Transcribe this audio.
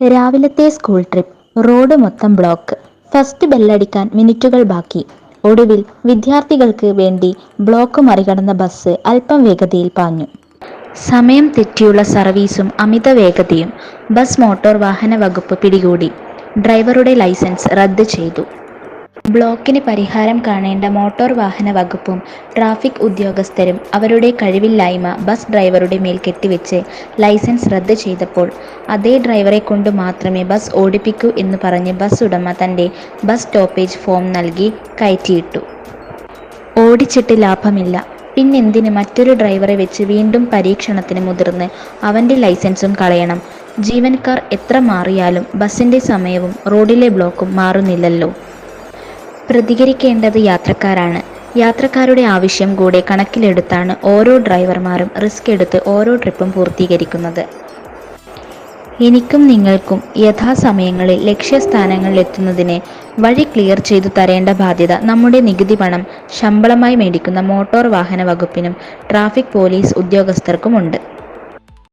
രാവിലത്തെ school trip. Road മൊത്തം block. First ബെല്ലടിക്കാൻ മിനിറ്റുകൾ ബാക്കി. ഒടുവിൽ വിദ്യാർത്ഥികൾക്ക് വേണ്ടി ബ്ലോക്ക് മറികടന്ന ബസ് അല്പം വേഗതയിൽ പാഞ്ഞു. സമയം തെറ്റിയുള്ള സർവീസും അമിത വേഗതയും. ബസ് മോട്ടോർ വാഹന വകുപ്പ് പിടികൂടി. ഡ്രൈവറുടെ ലൈസൻസ് റദ്ദ് ചെയ്തു. ബ്ലോക്കിന് പരിഹാരം കാണേണ്ട മോട്ടോർ വാഹന വകുപ്പും ട്രാഫിക് ഉദ്യോഗസ്ഥരും അവരുടെ കഴിവില്ലായ്മ ബസ് ഡ്രൈവറുടെ മേൽ കെട്ടിവെച്ച് ലൈസൻസ് റദ്ദ് ചെയ്തപ്പോൾ അതേ ഡ്രൈവറെ കൊണ്ട് മാത്രമേ ബസ് ഓടിപ്പിക്കൂ എന്ന് പറഞ്ഞ് ബസ് ഉടമ തൻ്റെ ബസ് സ്റ്റോപ്പേജ് ഫോം നൽകി കയറ്റിയിട്ടു. ഓടിച്ചിട്ട് ലാഭമില്ല, പിന്നെന്തിന് മറ്റൊരു ഡ്രൈവറെ വെച്ച് വീണ്ടും പരീക്ഷണത്തിന് മുതിർന്ന് അവൻ്റെ ലൈസൻസും കളയണം. ജീവനക്കാർ എത്ര മാറിയാലും ബസിൻ്റെ സമയവും റോഡിലെ ബ്ലോക്കും മാറുന്നില്ലല്ലോ. പ്രതികരിക്കേണ്ടത് യാത്രക്കാരാണ്. യാത്രക്കാരുടെ ആവശ്യം കൂടെ കണക്കിലെടുത്താണ് ഓരോ ഡ്രൈവർമാരും റിസ്ക് എടുത്ത് ഓരോ ട്രിപ്പും പൂർത്തീകരിക്കുന്നത്. എനിക്കും നിങ്ങൾക്കും യഥാസമയങ്ങളിൽ ലക്ഷ്യസ്ഥാനങ്ങളിൽ എത്തുന്നതിന് വഴി ക്ലിയർ ചെയ്തു തരേണ്ട ബാധ്യത നമ്മുടെ നികുതി പണം ശമ്പളമായി മേടിക്കുന്ന മോട്ടോർ വാഹന വകുപ്പിനും ട്രാഫിക് പോലീസ് ഉദ്യോഗസ്ഥർക്കുമുണ്ട്.